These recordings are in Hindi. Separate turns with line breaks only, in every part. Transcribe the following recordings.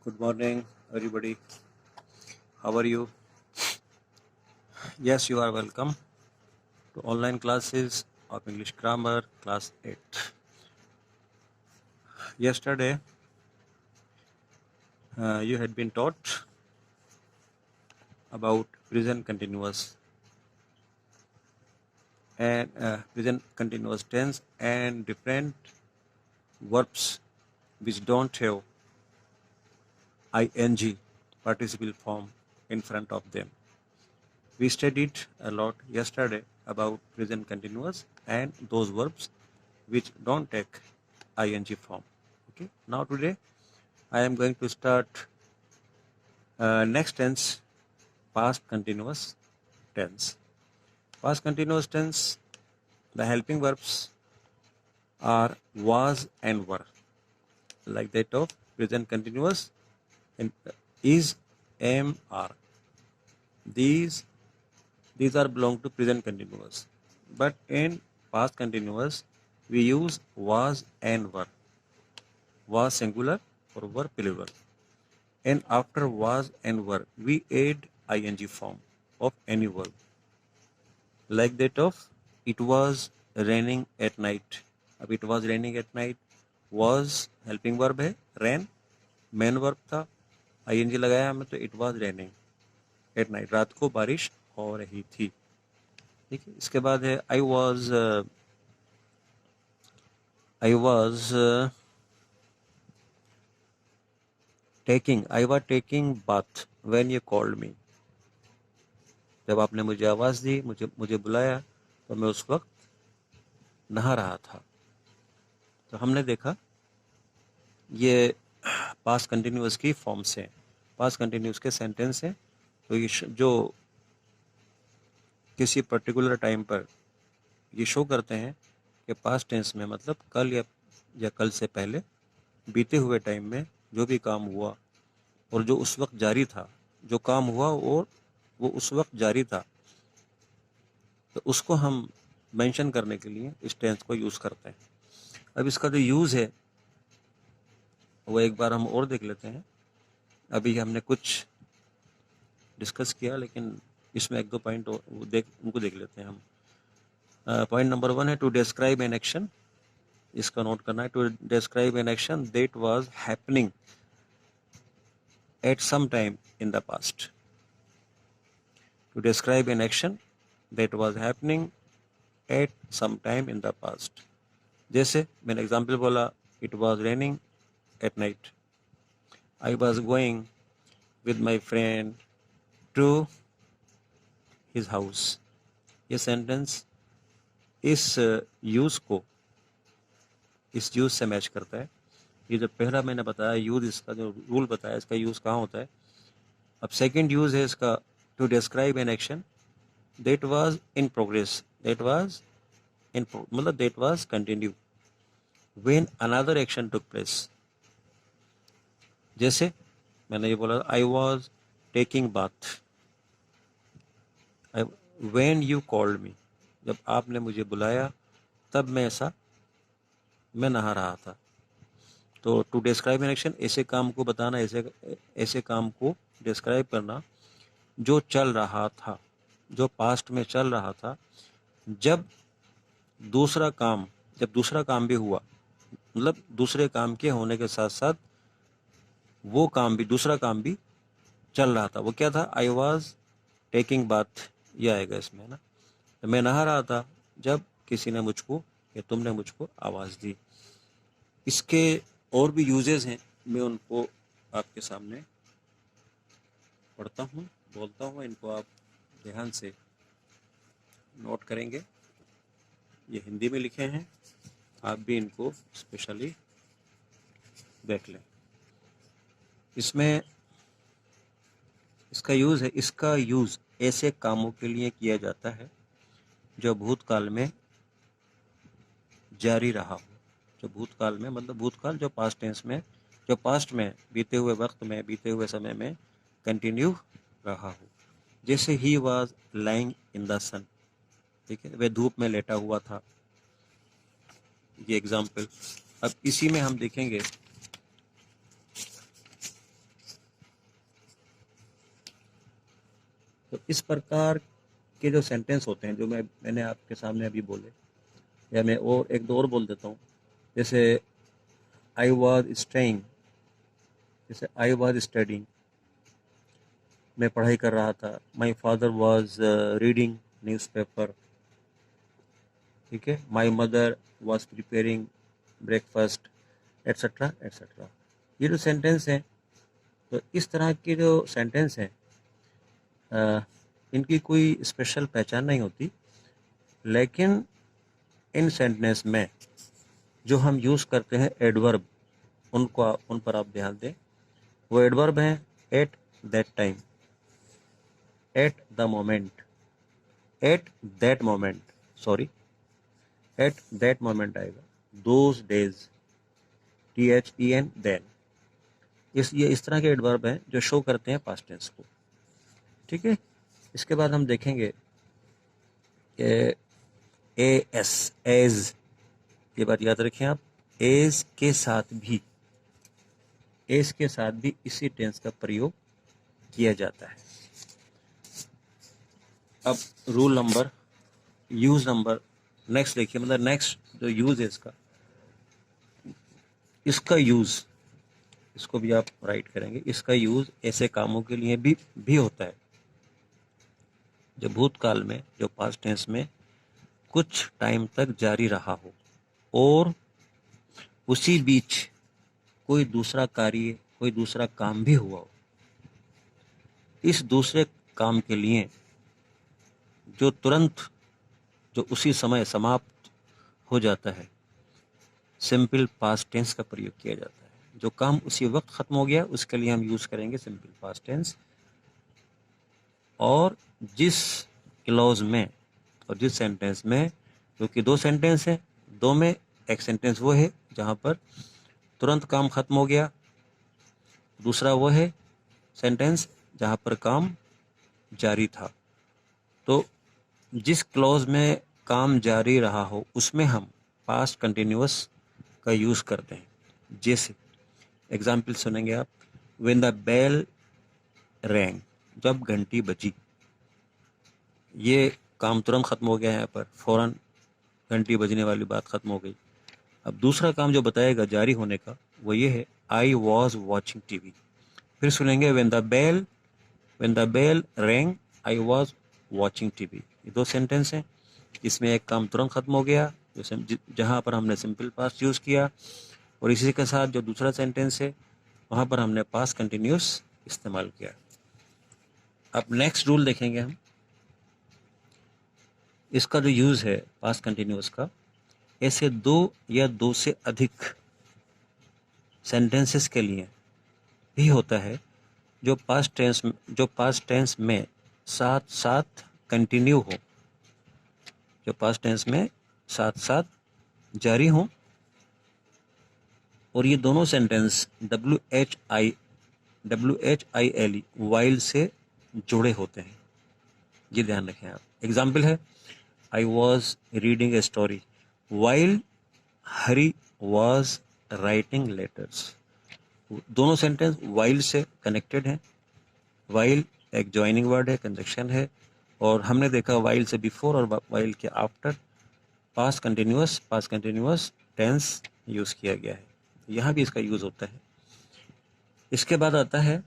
Good morning, everybody. How are you? Yes, you are welcome to online classes of English Grammar, Class 8. Yesterday, you had been taught about present continuous and present continuous tense and different verbs which don't have ing participle form in front of them. We studied a lot yesterday about present continuous and those verbs which don't take ing form. Okay. Now today I am going to start next tense, past continuous tense. Past continuous tense, the helping verbs are was and were, like that of present continuous and is, am, are. These are belong to present continuous. But in past continuous, we use was and were. Was singular or were plural. And after was and were, we add ing form of any verb. Like that of it was raining at night. अब it was raining at night, was helping verb है, rain main verb था, ing लगाया हमने तो it was raining at night, रात को बारिश हो रही थी. ठीक है. इसके बाद है I was taking bath when you called me. जब आपने मुझे आवाज़ दी, मुझे बुलाया, तो मैं उस वक्त नहा रहा था. तो हमने देखा ये पास्ट कंटिन्यूअस की फॉर्म से, पास्ट कंटिन्यूअस के सेंटेंस हैं. तो ये जो किसी पर्टिकुलर टाइम पर ये शो करते हैं कि पास्ट टेंस में मतलब कल या कल से पहले बीते हुए टाइम में जो भी काम हुआ और जो उस वक्त जारी था, जो काम हुआ और वो उस वक्त जारी था, तो उसको हम मेंशन करने के लिए इस टेंस को यूज़ करते हैं. अब इसका जो यूज़ है वो एक बार हम और देख लेते हैं. अभी हमने कुछ डिस्कस किया, लेकिन इसमें एक दो पॉइंट उनको देख लेते हैं हम. पॉइंट नंबर 1 है टू डिस्क्राइब एन एक्शन. इसका नोट करना है. To describe an action that was happening at some time in the past. To describe an action that was happening at some time in the past. जैसे मैंने एग्जांपल बोला, it was raining at night, I was going with my friend to his house. ये सेंटेंस इस यूज़ से मैच करता है. ये जो पहला मैंने बताया यूज़, इसका जो रूल बताया, इसका यूज़ कहाँ होता है. अब सेकंड यूज़ है इसका to describe an action that was in progress. मतलब that was continue when another action took place. जैसे मैंने ये बोला, I was taking bath when you called me. जब आपने मुझे बुलाया तब मैं नहा रहा था. तो टू डिस्क्राइब एन एक्शन, ऐसे काम को बताना, ऐसे काम को डिस्क्राइब करना जो चल रहा था, जो पास्ट में चल रहा था, जब दूसरा काम भी हुआ, मतलब दूसरे काम के होने के साथ साथ वो काम भी, दूसरा काम भी चल रहा था. वो क्या था? आई वॉज टेकिंग बाथ, ये आएगा इसमें ना. तो मैं नहा रहा था जब किसी ने मुझको या तुमने मुझको आवाज़ दी. इसके और भी यूजेस हैं, मैं उनको आपके सामने पढ़ता हूँ, बोलता हूँ, इनको आप ध्यान से नोट करेंगे. ये हिंदी में लिखे हैं, आप भी इनको स्पेशली देख लें. इसमें इसका यूज़ ऐसे कामों के लिए किया जाता है जो भूतकाल में जारी रहा हो. जो भूतकाल में मतलब भूतकाल जो पास्ट टेंस में, जो पास्ट में बीते हुए वक्त में, बीते हुए समय में कंटिन्यू रहा हो. जैसे he was lying in the sun, ठीक है, वह धूप में लेटा हुआ था. ये एग्जाम्पल. अब इसी में हम देखेंगे तो इस प्रकार के जो सेंटेंस होते हैं जो मैंने आपके सामने अभी बोले, या मैं और एक दो और बोल देता हूँ, जैसे आई वॉज स्टेइंग, जैसे आई वॉज स्टडिंग, मैं पढ़ाई कर रहा था। My father was reading newspaper, ठीक है। My mother was preparing breakfast, etcetera etcetera. ये जो सेंटेंस हैं, तो इस तरह के जो सेंटेंस हैं इनकी कोई स्पेशल पहचान नहीं होती, लेकिन इन सेंटेंस में जो हम यूज़ करते हैं एडवर्ब, उन पर आप ध्यान दें। वो एडवर्ब हैं at that time, at the moment, at that moment, sorry at that moment आएगा, दोज डेज, THEN, देन। ये इस तरह के एडवर्ब हैं जो शो करते हैं पास्ट टेंस को, ठीक है। इसके बाद हम देखेंगे कि AS, एज, ये बात याद रखें आप, एज के साथ भी इसी टेंस का प्रयोग किया जाता है। अब rule number, use number, next देखिए, मतलब नेक्स्ट जो यूज है इसका यूज, इसको भी आप राइट करेंगे, इसका यूज ऐसे कामों के लिए भी होता है जो भूतकाल में, जो पास्ट टेंस में कुछ टाइम तक जारी रहा हो और उसी बीच कोई दूसरा कार्य, कोई दूसरा काम भी हुआ हो। इस दूसरे काम के लिए जो तुरंत, जो उसी समय समाप्त हो जाता है, सिंपल पास्ट टेंस का प्रयोग किया जाता है। जो काम उसी वक्त खत्म हो गया उसके लिए हम यूज करेंगे सिंपल पास्ट टेंस। और जिस क्लॉज में और जिस सेंटेंस में, क्योंकि दो सेंटेंस है, दो में एक सेंटेंस वो है जहां पर तुरंत काम खत्म हो गया, दूसरा वो है सेंटेंस जहां पर काम जारी था। तो जिस क्लॉज में काम जारी रहा हो उसमें हम पास्ट कंटिन्यूअस का यूज करते हैं। जैसे एग्जाम्पल सुनेंगे आप, व्हेन द बेल रैंग, जब घंटी बजी, ये काम तुरंत खत्म हो गया है, यहाँ पर फौरन घंटी बजने वाली बात खत्म हो गई। अब दूसरा काम जो बताएगा जारी होने का वो ये है, आई वॉज वॉचिंग टीवी। फिर सुनेंगे when the bell rang I was watching TV. ये दो सेंटेंस हैं, इसमें एक काम तुरंत खत्म हो गया जहां पर हमने सिंपल पास्ट यूज किया, और इसी के साथ जो दूसरा सेंटेंस है वहां पर हमने पास्ट कंटिन्यूस इस्तेमाल किया। अब नेक्स्ट रूल देखेंगे हम, इसका जो यूज है पास्ट कंटिन्यूस का, ऐसे दो या दो से अधिक सेंटेंसेस के लिए भी होता है जो पास्ट टेंस में साथ साथ कंटिन्यू हो, जो पास्ट टेंस में साथ साथ जारी हो, और ये दोनों सेंटेंस WHILE वाइल से जुड़े होते हैं। ये ध्यान रखें आप। एग्जाम्पल है, I was reading a story while Hari was writing letters. दोनों सेंटेंस वाइल से कनेक्टेड हैं। वाइल एक ज्वाइनिंग वर्ड है, कंजक्शन है, और हमने देखा वाइल से बिफोर और वाइल के after past continuous tense use किया गया है। यहाँ भी इसका यूज होता है। इसके बाद आता है,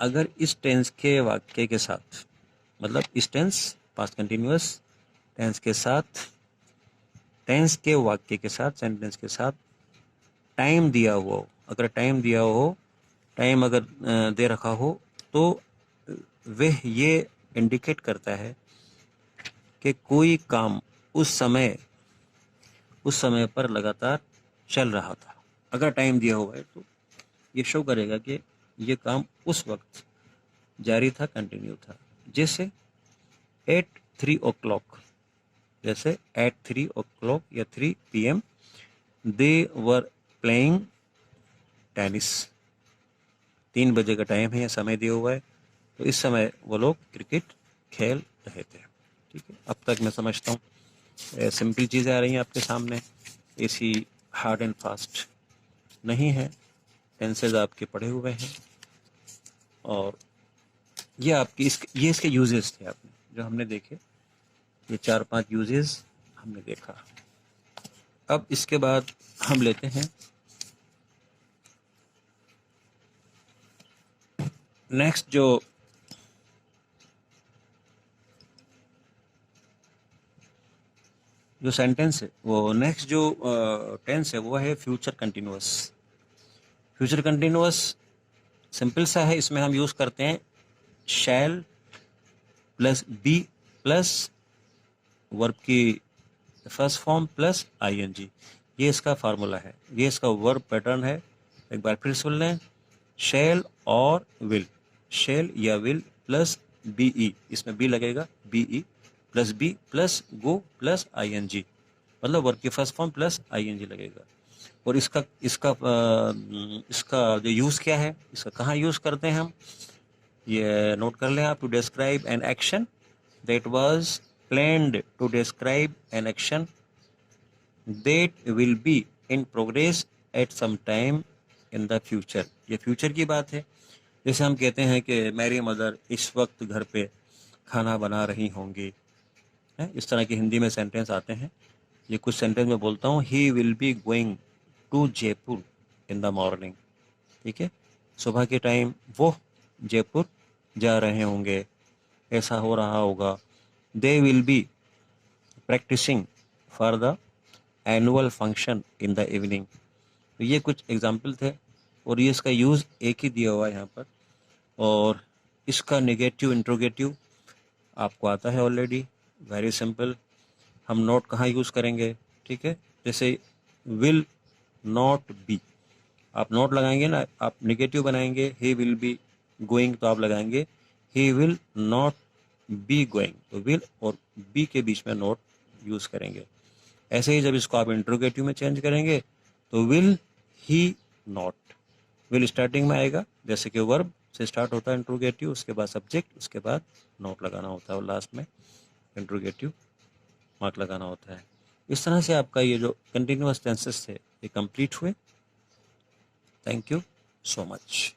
अगर इस टेंस के वाक्य के साथ, मतलब इस टेंस पास्ट कंटिन्यूअस टेंस के साथ, टेंस के वाक्य के साथ, सेंटेंस के साथ टाइम दिया हुआ हो, अगर टाइम दिया हो, टाइम अगर दे रखा हो, तो वह ये इंडिकेट करता है कि कोई काम उस समय पर लगातार चल रहा था। अगर टाइम दिया हुआ है तो ये शो करेगा कि ये काम उस वक्त जारी था, कंटिन्यू था। जैसे एट 3 o'clock, जैसे एट 3 o'clock या 3 PM they were playing tennis. 3 बजे का टाइम है या समय दिया हुआ है, तो इस समय वो लोग क्रिकेट खेल रहे थे। ठीक है, अब तक मैं समझता हूँ सिंपल चीज़ें आ रही हैं आपके सामने, ऐसी हार्ड एंड फास्ट नहीं है। टेंसेज आपके पढ़े हुए हैं और ये आपकी ये इसके यूजेस थे आपने जो हमने देखे, ये 4-5 यूजेस हमने देखा। अब इसके बाद हम लेते हैं नेक्स्ट जो सेंटेंस है, वो नेक्स्ट जो टेंस है वो है future continuous. Future continuous simple सा है, इसमें हम यूज करते हैं shall plus be plus verb की फर्स्ट फॉर्म प्लस आईएनजी। ये इसका फार्मूला है, ये इसका वर्ब पैटर्न है। एक बार फिर सुन लें, शैल और विल, शैल या विल प्लस बीई, इसमें बी लगेगा, B E plus be plus go plus I N G, मतलब वर्ब की फर्स्ट फॉर्म प्लस आईएनजी लगेगा। और इसका इसका इसका जो यूज़ क्या है, इसका कहाँ यूज़ करते हैं हम, ये नोट कर लें आप। To describe an action that was planned, to describe an action that will be in progress at some time in the future. ये फ्यूचर की बात है। जैसे हम कहते हैं कि मेरी मदर इस वक्त घर पे खाना बना रही होंगी, है इस तरह की हिंदी में सेंटेंस आते हैं। ये कुछ सेंटेंस में बोलता हूँ, he will be going to Jaipur in the morning, ठीक है, सुबह के टाइम वो जयपुर जा रहे होंगे, ऐसा हो रहा होगा। They will be practising for the annual function in the evening. तो ये कुछ एग्जाम्पल थे और ये इसका यूज़ एक ही दिया हुआ है यहाँ पर। और इसका नेगेटिव इंट्रोगेटिव आपको आता है ऑलरेडी, वेरी सिंपल। हम नॉट कहाँ यूज़ करेंगे, ठीक है, जैसे विल नॉट बी, आप नॉट लगाएंगे ना, आप नेगेटिव बनाएंगे, ही विल बी गोइंग तो आप लगाएंगे he will not be going, तो विल और बी के बीच में नॉट यूज़ करेंगे। ऐसे ही जब इसको आप इंट्रोगेटिव में चेंज करेंगे तो will he not, will starting में आएगा, जैसे कि वर्ब से स्टार्ट होता है इंट्रोगेटिव, उसके बाद सब्जेक्ट, उसके बाद नॉट लगाना होता है और लास्ट में इंट्रोगेटिव मार्क लगाना होता है। इस तरह से आपका ये जो कंटिन्यूअस टेंसेस थे ये कंप्लीट हुए। Thank you so much.